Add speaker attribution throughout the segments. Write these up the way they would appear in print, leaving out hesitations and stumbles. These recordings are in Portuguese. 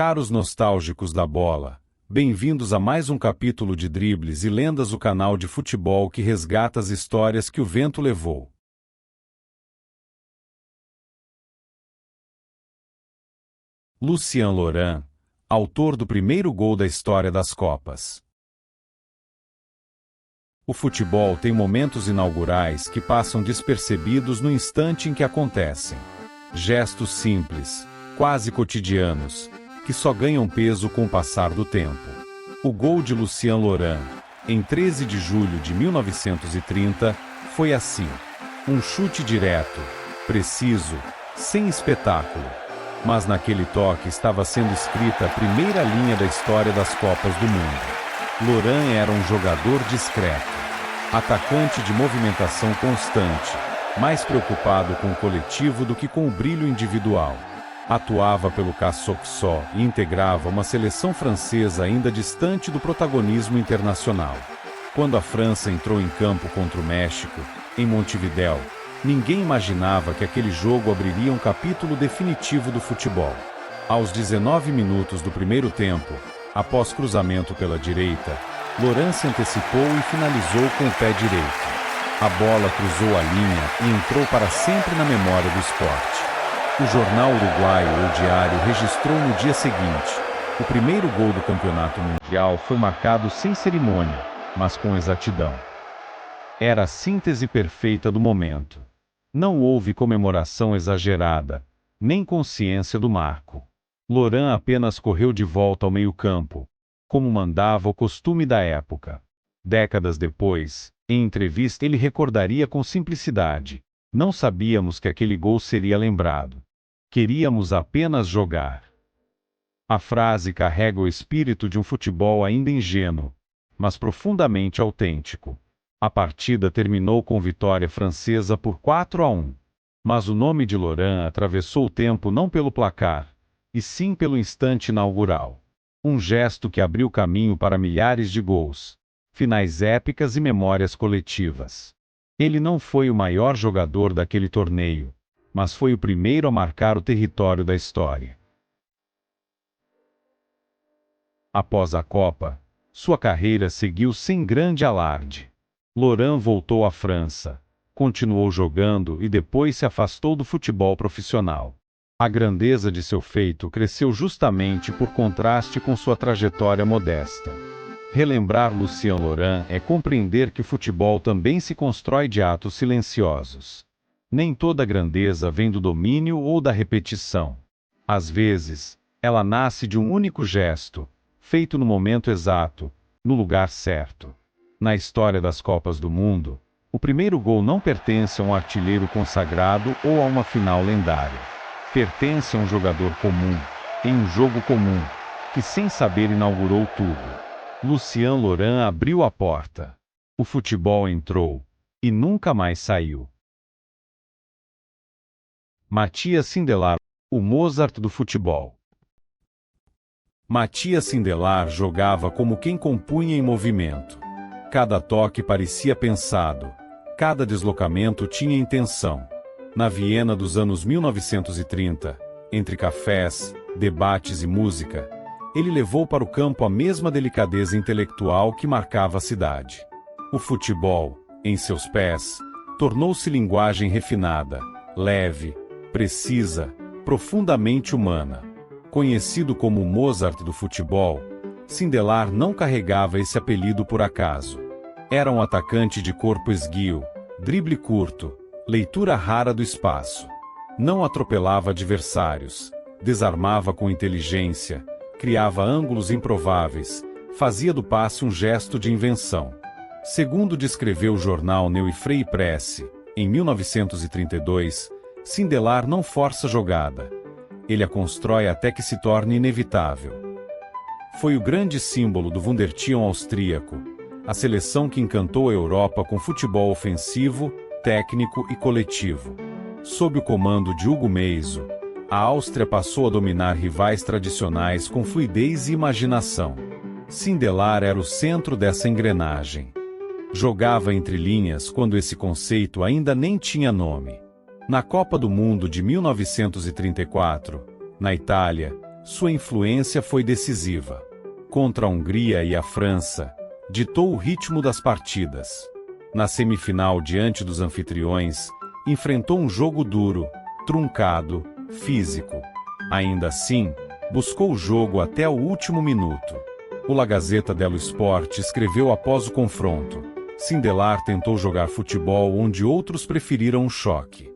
Speaker 1: Caros nostálgicos da bola, bem-vindos a mais um capítulo de Dribles e Lendas, o canal de futebol que resgata as histórias que o vento levou. Lucien Laurent, autor do primeiro gol da história das Copas. O futebol tem momentos inaugurais que passam despercebidos no instante em que acontecem. Gestos simples, quase cotidianos, que só ganham peso com o passar do tempo. O gol de Lucien Laurent, em 13 de julho de 1930, foi assim. Um chute direto, preciso, sem espetáculo. Mas naquele toque estava sendo escrita a primeira linha da história das Copas do Mundo. Laurent era um jogador discreto, atacante de movimentação constante, mais preocupado com o coletivo do que com o brilho individual. Atuava pelo Casoxó e integrava uma seleção francesa ainda distante do protagonismo internacional. Quando a França entrou em campo contra o México, em Montevidéu, ninguém imaginava que aquele jogo abriria um capítulo definitivo do futebol. Aos 19 minutos do primeiro tempo, após cruzamento pela direita, Laurent se antecipou e finalizou com o pé direito. A bola cruzou a linha e entrou para sempre na memória do esporte. O jornal uruguaio O Diário registrou no dia seguinte: o primeiro gol do campeonato mundial foi marcado sem cerimônia, mas com exatidão. Era a síntese perfeita do momento. Não houve comemoração exagerada, nem consciência do marco. Laurent apenas correu de volta ao meio-campo, como mandava o costume da época. Décadas depois, em entrevista, ele recordaria com simplicidade: não sabíamos que aquele gol seria lembrado. Queríamos apenas jogar. A frase carrega o espírito de um futebol ainda ingênuo, mas profundamente autêntico. A partida terminou com vitória francesa por 4-1. Mas o nome de Laurent atravessou o tempo não pelo placar, e sim pelo instante inaugural. Um gesto que abriu caminho para milhares de gols, finais épicas e memórias coletivas. Ele não foi o maior jogador daquele torneio, mas foi o primeiro a marcar o território da história. Após a Copa, sua carreira seguiu sem grande alarde. Laurent voltou à França, continuou jogando e depois se afastou do futebol profissional. A grandeza de seu feito cresceu justamente por contraste com sua trajetória modesta. Relembrar Lucien Laurent é compreender que o futebol também se constrói de atos silenciosos. Nem toda grandeza vem do domínio ou da repetição. Às vezes, ela nasce de um único gesto, feito no momento exato, no lugar certo. Na história das Copas do Mundo, o primeiro gol não pertence a um artilheiro consagrado ou a uma final lendária. Pertence a um jogador comum, em um jogo comum, que sem saber inaugurou tudo. Lucien Laurent abriu a porta. O futebol entrou, e nunca mais saiu. Matthias Sindelar, o Mozart do futebol. Matthias Sindelar jogava como quem compunha em movimento. Cada toque parecia pensado, cada deslocamento tinha intenção. Na Viena dos anos 1930, entre cafés, debates e música, ele levou para o campo a mesma delicadeza intelectual que marcava a cidade. O futebol, em seus pés, tornou-se linguagem refinada, leve, precisa, profundamente humana. Conhecido como o Mozart do futebol, Sindelar não carregava esse apelido por acaso. Era um atacante de corpo esguio, drible curto, leitura rara do espaço. Não atropelava adversários, desarmava com inteligência, criava ângulos improváveis, fazia do passe um gesto de invenção. Segundo descreveu o jornal Neue Freie Presse, em 1932, Sindelar não força jogada. Ele a constrói até que se torne inevitável. Foi o grande símbolo do Wunderteam austríaco, a seleção que encantou a Europa com futebol ofensivo, técnico e coletivo. Sob o comando de Hugo Meizl, a Áustria passou a dominar rivais tradicionais com fluidez e imaginação. Sindelar era o centro dessa engrenagem. Jogava entre linhas quando esse conceito ainda nem tinha nome. Na Copa do Mundo de 1934, na Itália, Sua influência foi decisiva. Contra a Hungria e a França, ditou o ritmo das partidas. Na semifinal diante dos anfitriões, enfrentou um jogo duro, truncado, físico. Ainda assim, buscou o jogo até o último minuto. O La Gazzetta dello Sport escreveu após o confronto: Sindelar tentou jogar futebol onde outros preferiram um choque.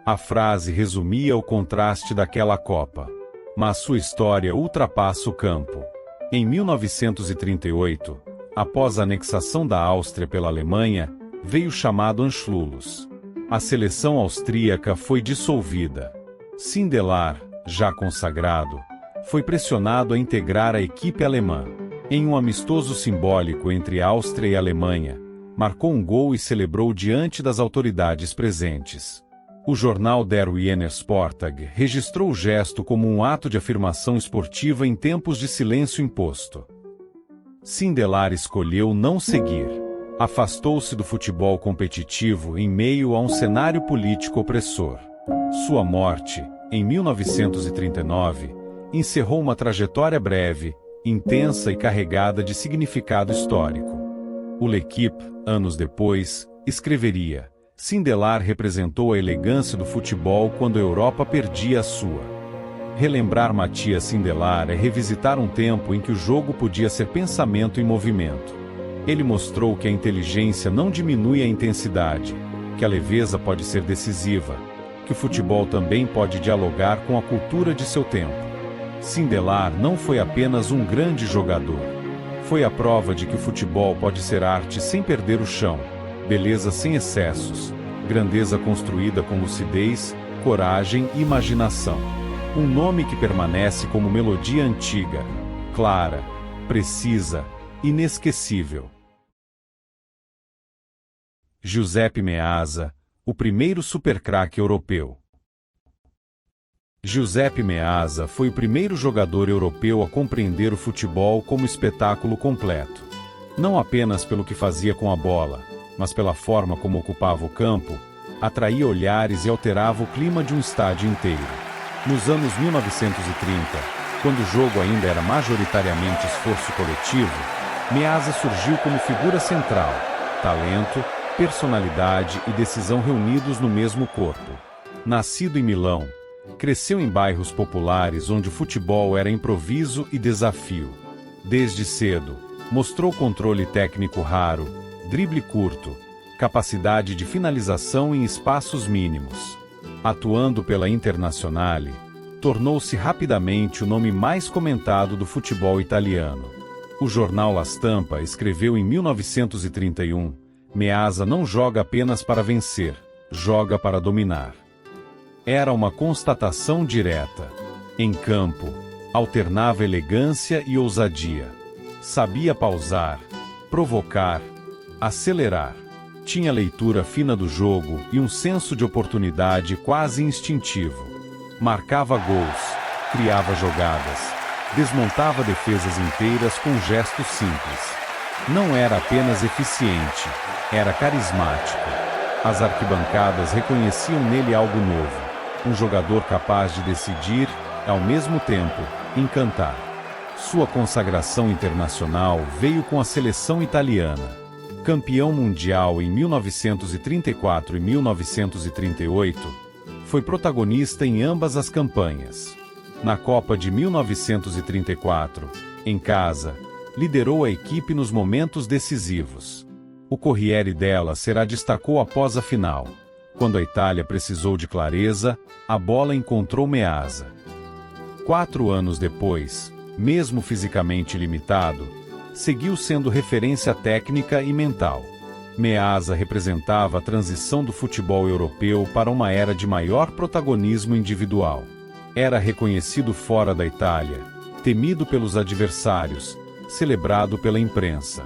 Speaker 1: A frase resumia o contraste daquela Copa. Mas sua história ultrapassa o campo. Em 1938, após a anexação da Áustria pela Alemanha, veio o chamado Anschluss. A seleção austríaca foi dissolvida. Sindelar, já consagrado, foi pressionado a integrar a equipe alemã. Em um amistoso simbólico entre Áustria e Alemanha, marcou um gol e celebrou diante das autoridades presentes. O jornal Der Wiener Sporttag registrou o gesto como um ato de afirmação esportiva em tempos de silêncio imposto. Sindelar escolheu não seguir. Afastou-se do futebol competitivo em meio a um cenário político opressor. Sua morte, em 1939, encerrou uma trajetória breve, intensa e carregada de significado histórico. O L'Équipe, anos depois, escreveria: Sindelar representou a elegância do futebol quando a Europa perdia a sua. Relembrar Matthias Sindelar é revisitar um tempo em que o jogo podia ser pensamento em movimento. Ele mostrou que a inteligência não diminui a intensidade, que a leveza pode ser decisiva, que o futebol também pode dialogar com a cultura de seu tempo. Sindelar não foi apenas um grande jogador. Foi a prova de que o futebol pode ser arte sem perder o chão, beleza sem excessos, grandeza construída com lucidez, coragem e imaginação. Um nome que permanece como melodia antiga, clara, precisa, inesquecível. Giuseppe Meazza, o primeiro supercraque europeu. Giuseppe Meazza foi o primeiro jogador europeu a compreender o futebol como espetáculo completo. Não apenas pelo que fazia com a bola, mas pela forma como ocupava o campo, atraía olhares e alterava o clima de um estádio inteiro. Nos anos 1930, quando o jogo ainda era majoritariamente esforço coletivo, Meazza surgiu como figura central, talento, personalidade e decisão reunidos no mesmo corpo. Nascido em Milão, cresceu em bairros populares onde o futebol era improviso e desafio. Desde cedo, mostrou controle técnico raro, drible curto, capacidade de finalização em espaços mínimos. Atuando pela Internazionale, tornou-se rapidamente o nome mais comentado do futebol italiano. O jornal La Stampa escreveu em 1931: Meazza não joga apenas para vencer, joga para dominar. Era uma constatação direta. Em campo, alternava elegância e ousadia. Sabia pausar, provocar, acelerar. Tinha leitura fina do jogo e um senso de oportunidade quase instintivo. Marcava gols, criava jogadas, desmontava defesas inteiras com gestos simples. Não era apenas eficiente, era carismático. As arquibancadas reconheciam nele algo novo. Um jogador capaz de decidir e, ao mesmo tempo, encantar. Sua consagração internacional veio com a seleção italiana. Campeão mundial em 1934 e 1938, foi protagonista em ambas as campanhas. Na Copa de 1934, em casa, liderou a equipe nos momentos decisivos. O Corriere della Sera destacou após a final: quando a Itália precisou de clareza, a bola encontrou Meazza. 4 anos depois, mesmo fisicamente limitado, seguiu sendo referência técnica e mental. Meazza representava a transição do futebol europeu para uma era de maior protagonismo individual. Era reconhecido fora da Itália, temido pelos adversários, celebrado pela imprensa.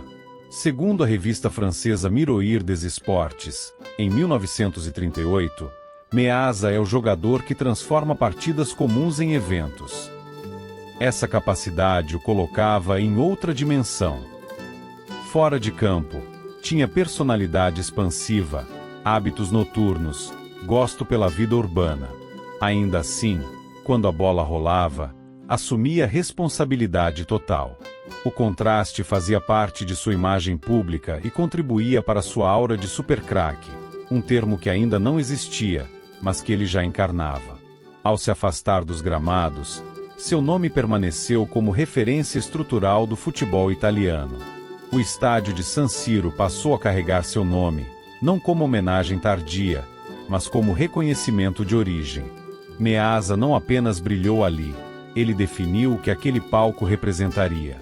Speaker 1: Segundo a revista francesa Miroir des Sports, em 1938, Meazza é o jogador que transforma partidas comuns em eventos. Essa capacidade o colocava em outra dimensão. Fora de campo, tinha personalidade expansiva, hábitos noturnos, gosto pela vida urbana. Ainda assim, quando a bola rolava, Assumia responsabilidade total. O contraste fazia parte de sua imagem pública e contribuía para sua aura de supercraque, um termo que ainda não existia, mas que ele já encarnava. Ao se afastar dos gramados, seu nome permaneceu como referência estrutural do futebol italiano. O estádio de San Siro passou a carregar seu nome, não como homenagem tardia, mas como reconhecimento de origem. Meazza não apenas brilhou ali, ele definiu o que aquele palco representaria.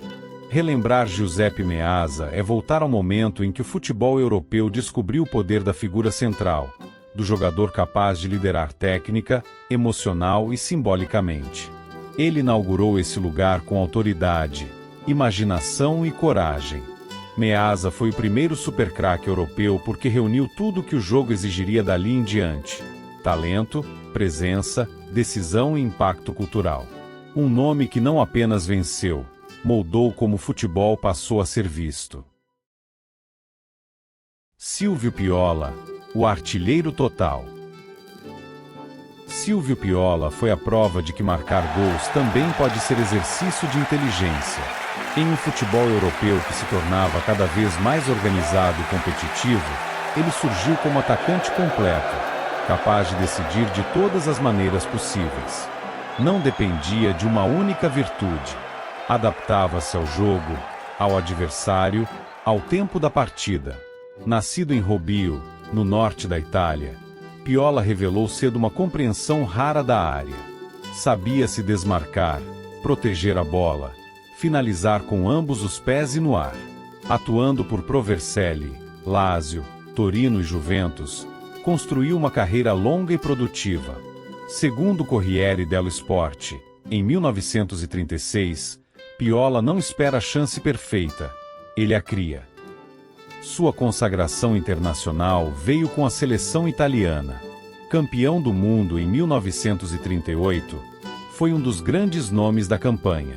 Speaker 1: Relembrar Giuseppe Meazza é voltar ao momento em que o futebol europeu descobriu o poder da figura central, do jogador capaz de liderar técnica, emocional e simbolicamente. Ele inaugurou esse lugar com autoridade, imaginação e coragem. Meazza foi o primeiro supercraque europeu porque reuniu tudo o que o jogo exigiria dali em diante: talento, presença, decisão e impacto cultural. Um nome que não apenas venceu, moldou como o futebol passou a ser visto. Silvio Piola, o artilheiro total. Silvio Piola foi a prova de que marcar gols também pode ser exercício de inteligência. Em um futebol europeu que se tornava cada vez mais organizado e competitivo, ele surgiu como atacante completo, capaz de decidir de todas as maneiras possíveis. Não dependia de uma única virtude. Adaptava-se ao jogo, ao adversário, ao tempo da partida. Nascido em Robbio, no norte da Itália, Piola revelou cedo uma compreensão rara da área. Sabia se desmarcar, proteger a bola, finalizar com ambos os pés e no ar. Atuando por Pro Vercelli, Lazio, Torino e Juventus, construiu uma carreira longa e produtiva. Segundo o Corriere dello Sport, em 1936, Piola não espera a chance perfeita, ele a cria. Sua consagração internacional veio com a seleção italiana. Campeão do mundo em 1938, foi um dos grandes nomes da campanha.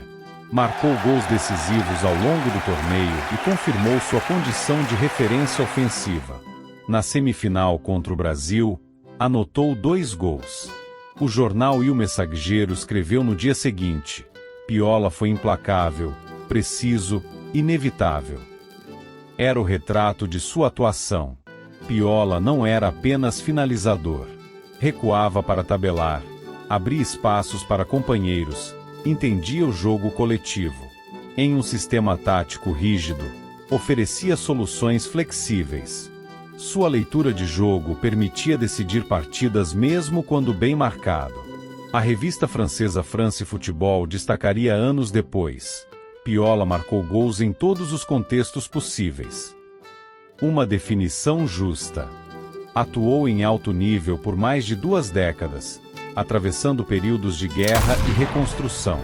Speaker 1: Marcou gols decisivos ao longo do torneio e confirmou sua condição de referência ofensiva. Na semifinal contra o Brasil, anotou 2 gols. O jornal Il Messaggero escreveu no dia seguinte: Piola foi implacável, preciso, inevitável. Era o retrato de sua atuação. Piola não era apenas finalizador. Recuava para tabelar, abria espaços para companheiros, entendia o jogo coletivo. Em um sistema tático rígido, oferecia soluções flexíveis. Sua leitura de jogo permitia decidir partidas mesmo quando bem marcado. A revista francesa France Football destacaria anos depois: Piola marcou gols em todos os contextos possíveis. Uma definição justa. Atuou em alto nível por mais de 2 décadas, atravessando períodos de guerra e reconstrução.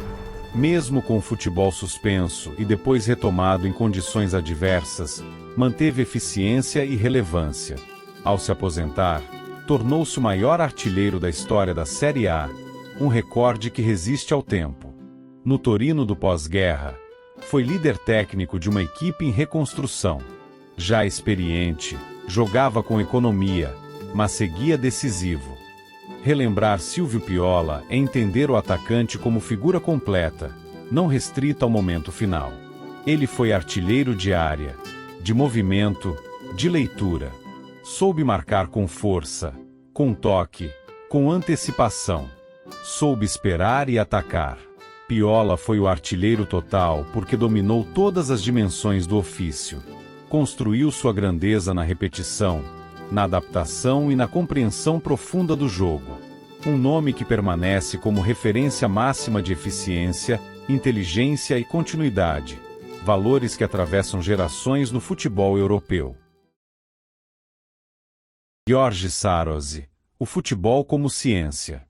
Speaker 1: Mesmo com o futebol suspenso e depois retomado em condições adversas, manteve eficiência e relevância. Ao se aposentar, tornou-se o maior artilheiro da história da Série A, um recorde que resiste ao tempo. No Torino do pós-guerra, foi líder técnico de uma equipe em reconstrução. Já experiente, jogava com economia, mas seguia decisivo. Relembrar Silvio Piola é entender o atacante como figura completa, não restrita ao momento final. Ele foi artilheiro de área, de movimento, de leitura. Soube marcar com força, com toque, com antecipação. Soube esperar e atacar. Piola foi o artilheiro total porque dominou todas as dimensões do ofício. Construiu sua grandeza na repetição, na adaptação e na compreensão profunda do jogo. Um nome que permanece como referência máxima de eficiência, inteligência e continuidade, valores que atravessam gerações no futebol europeu. György Sárosi, o futebol como ciência.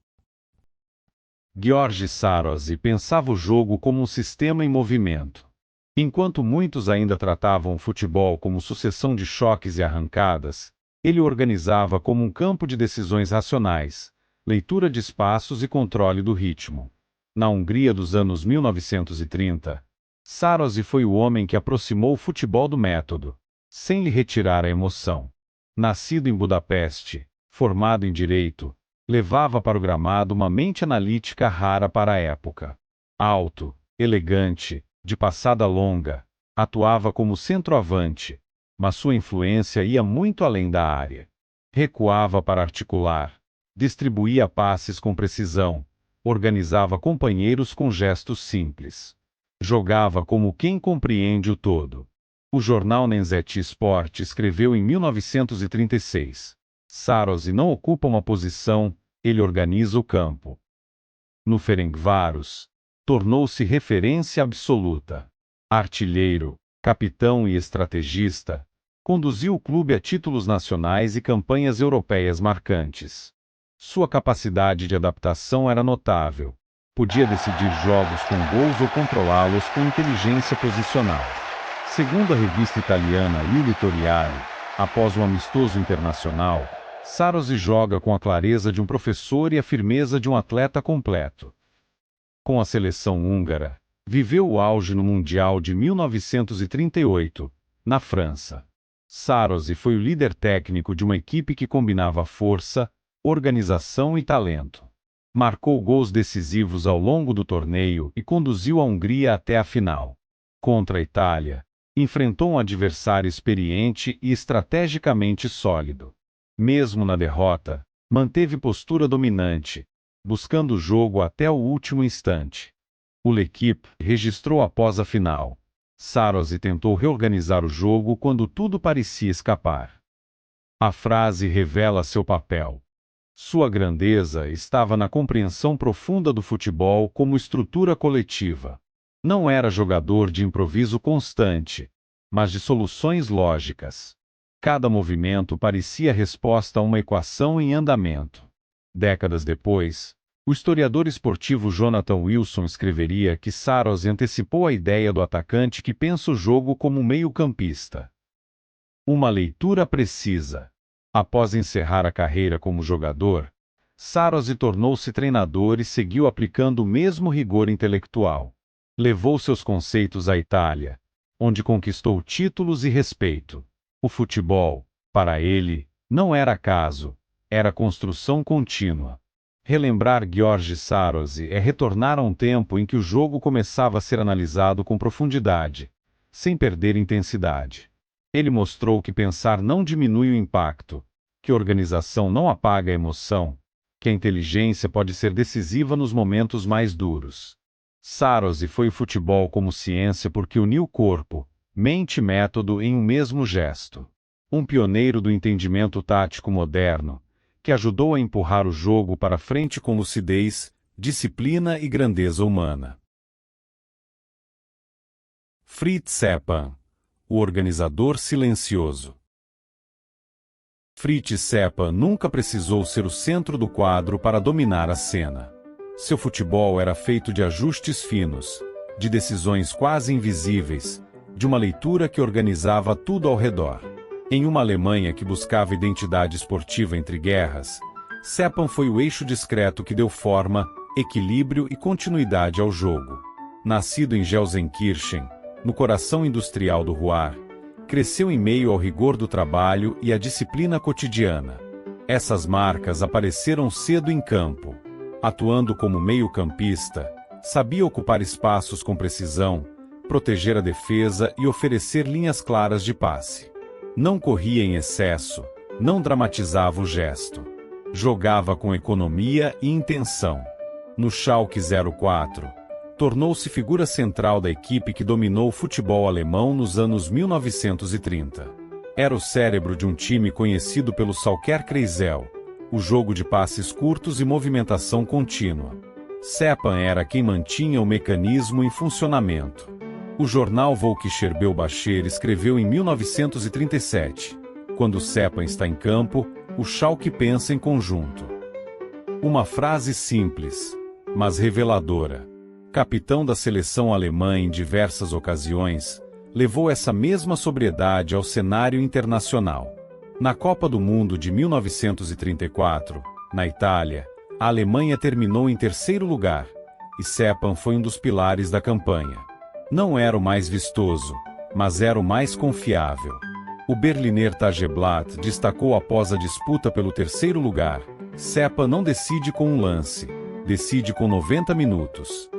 Speaker 1: György Sárosi pensava o jogo como um sistema em movimento. Enquanto muitos ainda tratavam o futebol como sucessão de choques e arrancadas, ele o organizava como um campo de decisões racionais, leitura de espaços e controle do ritmo. Na Hungria dos anos 1930, Sárosi foi o homem que aproximou o futebol do método, sem lhe retirar a emoção. Nascido em Budapeste, formado em direito, levava para o gramado uma mente analítica rara para a época. Alto, elegante, de passada longa, atuava como centroavante, mas sua influência ia muito além da área. Recuava para articular, distribuía passes com precisão, organizava companheiros com gestos simples. Jogava como quem compreende o todo. O jornal Nenzete Sport escreveu em 1936: Saros não ocupa uma posição, ele organiza o campo. No Ferencváros, tornou-se referência absoluta. Artilheiro, capitão e estrategista, conduziu o clube a títulos nacionais e campanhas europeias marcantes. Sua capacidade de adaptação era notável. Podia decidir jogos com gols ou controlá-los com inteligência posicional. Segundo a revista italiana Il Litoriale, após um amistoso internacional, Saros joga com a clareza de um professor e a firmeza de um atleta completo. Com a seleção húngara, viveu o auge no Mundial de 1938, na França. Saros foi o líder técnico de uma equipe que combinava força, organização e talento. Marcou gols decisivos ao longo do torneio e conduziu a Hungria até a final. Contra a Itália, enfrentou um adversário experiente e estrategicamente sólido. Mesmo na derrota, manteve postura dominante, buscando o jogo até o último instante. O L'Équipe registrou após a final: Saros tentou reorganizar o jogo quando tudo parecia escapar. A frase revela seu papel. Sua grandeza estava na compreensão profunda do futebol como estrutura coletiva. Não era jogador de improviso constante, mas de soluções lógicas. Cada movimento parecia resposta a uma equação em andamento. Décadas depois, o historiador esportivo Jonathan Wilson escreveria que Saros antecipou a ideia do atacante que pensa o jogo como meio-campista. Uma leitura precisa. Após encerrar a carreira como jogador, Saros tornou-se treinador e seguiu aplicando o mesmo rigor intelectual. Levou seus conceitos à Itália, onde conquistou títulos e respeito. O futebol, para ele, não era acaso, era construção contínua. Relembrar Gheorghe Saros é retornar a um tempo em que o jogo começava a ser analisado com profundidade, sem perder intensidade. Ele mostrou que pensar não diminui o impacto, que organização não apaga a emoção, que a inteligência pode ser decisiva nos momentos mais duros. Saros foi o futebol como ciência porque uniu corpo, mente e método em um mesmo gesto. Um pioneiro do entendimento tático moderno, que ajudou a empurrar o jogo para frente com lucidez, disciplina e grandeza humana. Fritz Seppan, o organizador silencioso. Fritz Seppan nunca precisou ser o centro do quadro para dominar a cena. Seu futebol era feito de ajustes finos, de decisões quase invisíveis, de uma leitura que organizava tudo ao redor. Em uma Alemanha que buscava identidade esportiva entre guerras, Seppan foi o eixo discreto que deu forma, equilíbrio e continuidade ao jogo. Nascido em Gelsenkirchen, no coração industrial do Ruhr, cresceu em meio ao rigor do trabalho e à disciplina cotidiana. Essas marcas apareceram cedo em campo. Atuando como meio-campista, sabia ocupar espaços com precisão, proteger a defesa e oferecer linhas claras de passe. Não corria em excesso, não dramatizava o gesto. Jogava com economia e intenção. No Schalke 04, tornou-se figura central da equipe que dominou o futebol alemão nos anos 1930. Era o cérebro de um time conhecido pelo Sauerkreisel, o jogo de passes curtos e movimentação contínua. Seppan era quem mantinha o mecanismo em funcionamento. O jornal Völkischer Beobacher escreveu em 1937, quando Seppan está em campo, o Schalke pensa em conjunto. Uma frase simples, mas reveladora. Capitão da seleção alemã em diversas ocasiões, levou essa mesma sobriedade ao cenário internacional. Na Copa do Mundo de 1934, na Itália, a Alemanha terminou em terceiro lugar, e Seppan foi um dos pilares da campanha. Não era o mais vistoso, mas era o mais confiável. O Berliner Tageblatt destacou após a disputa pelo terceiro lugar: Seppan não decide com um lance, decide com 90 minutos.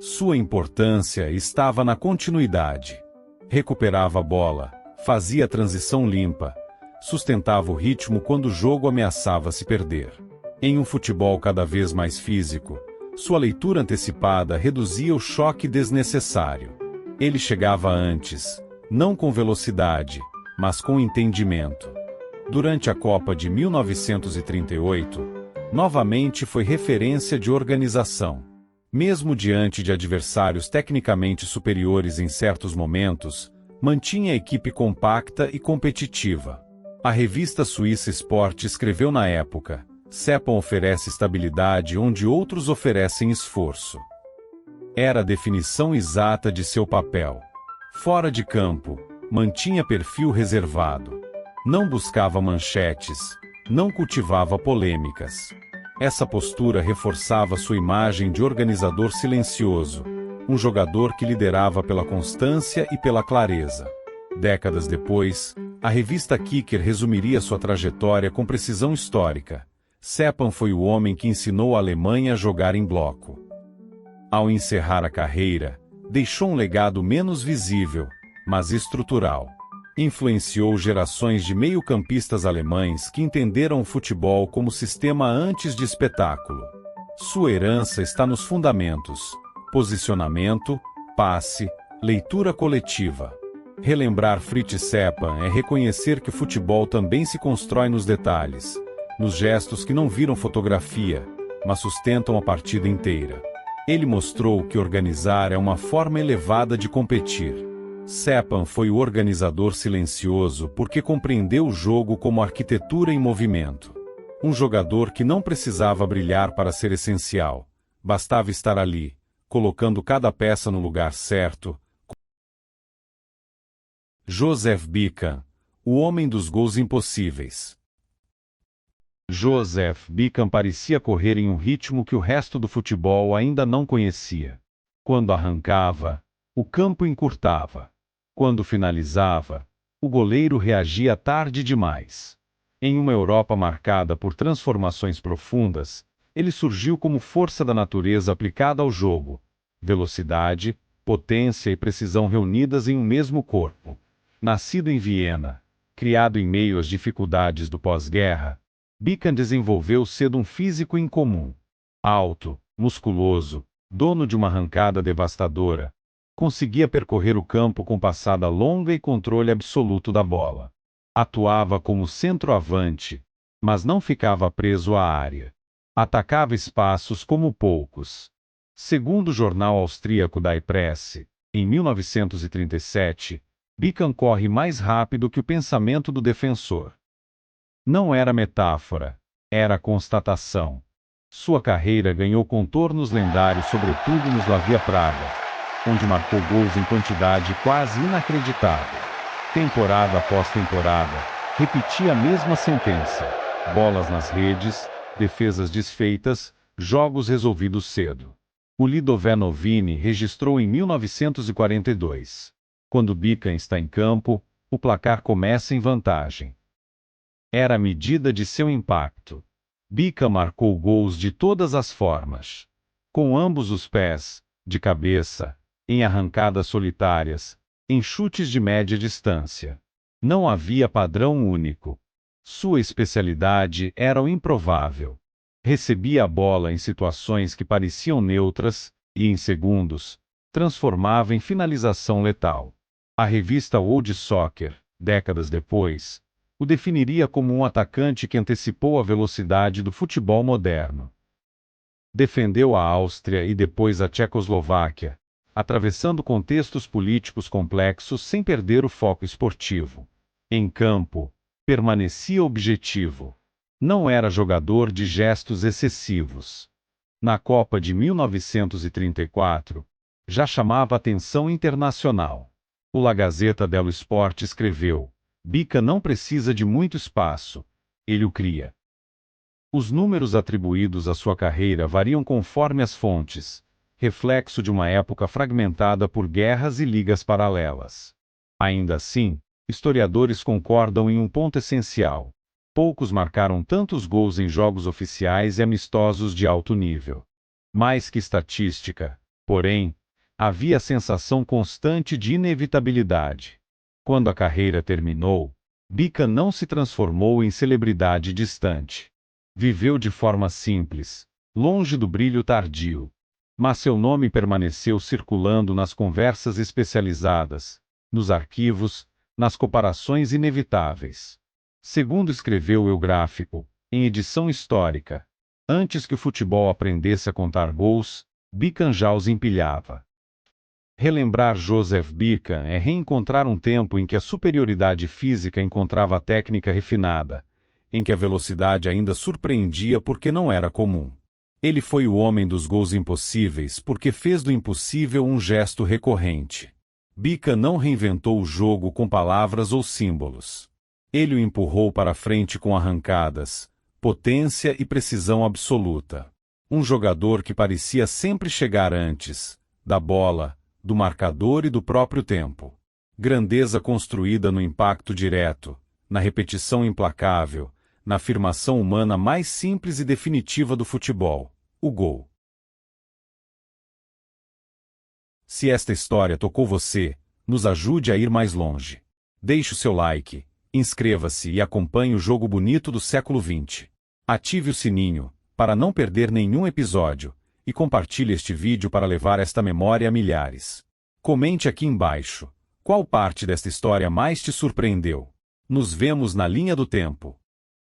Speaker 1: Sua importância estava na continuidade. Recuperava a bola, fazia a transição limpa, sustentava o ritmo quando o jogo ameaçava se perder. Em um futebol cada vez mais físico, sua leitura antecipada reduzia o choque desnecessário. Ele chegava antes, não com velocidade, mas com entendimento. Durante a Copa de 1938, novamente foi referência de organização. Mesmo diante de adversários tecnicamente superiores em certos momentos, mantinha a equipe compacta e competitiva. A revista suíça Sport escreveu na época: Sepan oferece estabilidade onde outros oferecem esforço. Era a definição exata de seu papel. Fora de campo, mantinha perfil reservado. Não buscava manchetes, não cultivava polêmicas. Essa postura reforçava sua imagem de organizador silencioso, um jogador que liderava pela constância e pela clareza. Décadas depois, a revista Kicker resumiria sua trajetória com precisão histórica. Sepan foi o homem que ensinou a Alemanha a jogar em bloco. Ao encerrar a carreira, deixou um legado menos visível, mas estrutural. Influenciou gerações de meio-campistas alemães que entenderam o futebol como sistema antes de espetáculo. Sua herança está nos fundamentos: posicionamento, passe, leitura coletiva. Relembrar Fritz Sepan é reconhecer que o futebol também se constrói nos detalhes, nos gestos que não viram fotografia, mas sustentam a partida inteira. Ele mostrou que organizar é uma forma elevada de competir. Sepan foi o organizador silencioso porque compreendeu o jogo como arquitetura em movimento. Um jogador que não precisava brilhar para ser essencial, bastava estar ali, colocando cada peça no lugar certo. Joseph Bican, o homem dos gols impossíveis. Joseph Bican parecia correr em um ritmo que o resto do futebol ainda não conhecia. Quando arrancava, o campo encurtava. Quando finalizava, o goleiro reagia tarde demais. Em uma Europa marcada por transformações profundas, ele surgiu como força da natureza aplicada ao jogo. Velocidade, potência e precisão reunidas em um mesmo corpo. Nascido em Viena, criado em meio às dificuldades do pós-guerra, Bican desenvolveu cedo um físico incomum. Alto, musculoso, dono de uma arrancada devastadora, conseguia percorrer o campo com passada longa e controle absoluto da bola. Atuava como centroavante, mas não ficava preso à área. Atacava espaços como poucos. Segundo o jornal austríaco Die Presse, em 1937, Bican corre mais rápido que o pensamento do defensor. Não era metáfora, era constatação. Sua carreira ganhou contornos lendários sobretudo no Slavia Praga, onde marcou gols em quantidade quase inacreditável. Temporada após temporada, repetia a mesma sentença: bolas nas redes, defesas desfeitas, jogos resolvidos cedo. O Lidovenovini registrou em 1942. Quando Bican está em campo, o placar começa em vantagem. Era a medida de seu impacto. Bican marcou gols de todas as formas. Com ambos os pés, de cabeça, em arrancadas solitárias, em chutes de média distância. Não havia padrão único. Sua especialidade era o improvável. Recebia a bola em situações que pareciam neutras, e em segundos, transformava em finalização letal. A revista Old Soccer, décadas depois, o definiria como um atacante que antecipou a velocidade do futebol moderno. Defendeu a Áustria e depois a Tchecoslováquia, atravessando contextos políticos complexos sem perder o foco esportivo. Em campo, permanecia objetivo. Não era jogador de gestos excessivos. Na Copa de 1934, já chamava atenção internacional. O La Gazzetta dello Sport escreveu: Bican não precisa de muito espaço, ele o cria. Os números atribuídos à sua carreira variam conforme as fontes, reflexo de uma época fragmentada por guerras e ligas paralelas. Ainda assim, historiadores concordam em um ponto essencial: poucos marcaram tantos gols em jogos oficiais e amistosos de alto nível. Mais que estatística, Porém, havia a sensação constante de inevitabilidade. Quando a carreira terminou, Beckham não se transformou em celebridade distante. Viveu de forma simples, longe do brilho tardio. Mas seu nome permaneceu circulando nas conversas especializadas, nos arquivos, nas comparações inevitáveis. Segundo escreveu o Gráfico, em edição histórica, antes que o futebol aprendesse a contar gols, Beckham já os empilhava. Relembrar Joseph Beckham é reencontrar um tempo em que a superioridade física encontrava a técnica refinada, em que a velocidade ainda surpreendia porque não era comum. Ele foi o homem dos gols impossíveis porque fez do impossível um gesto recorrente. Beckham não reinventou o jogo com palavras ou símbolos. Ele o empurrou para frente com arrancadas, potência e precisão absoluta. Um jogador que parecia sempre chegar antes, da bola, do marcador e do próprio tempo. Grandeza construída no impacto direto, na repetição implacável, na afirmação humana mais simples e definitiva do futebol, o gol. Se esta história tocou você, nos ajude a ir mais longe. Deixe o seu like, inscreva-se e acompanhe o jogo bonito do século XX. Ative o sininho, para não perder nenhum episódio, e compartilhe este vídeo para levar esta memória a milhares. Comente aqui embaixo, qual parte desta história mais te surpreendeu? Nos vemos na linha do tempo.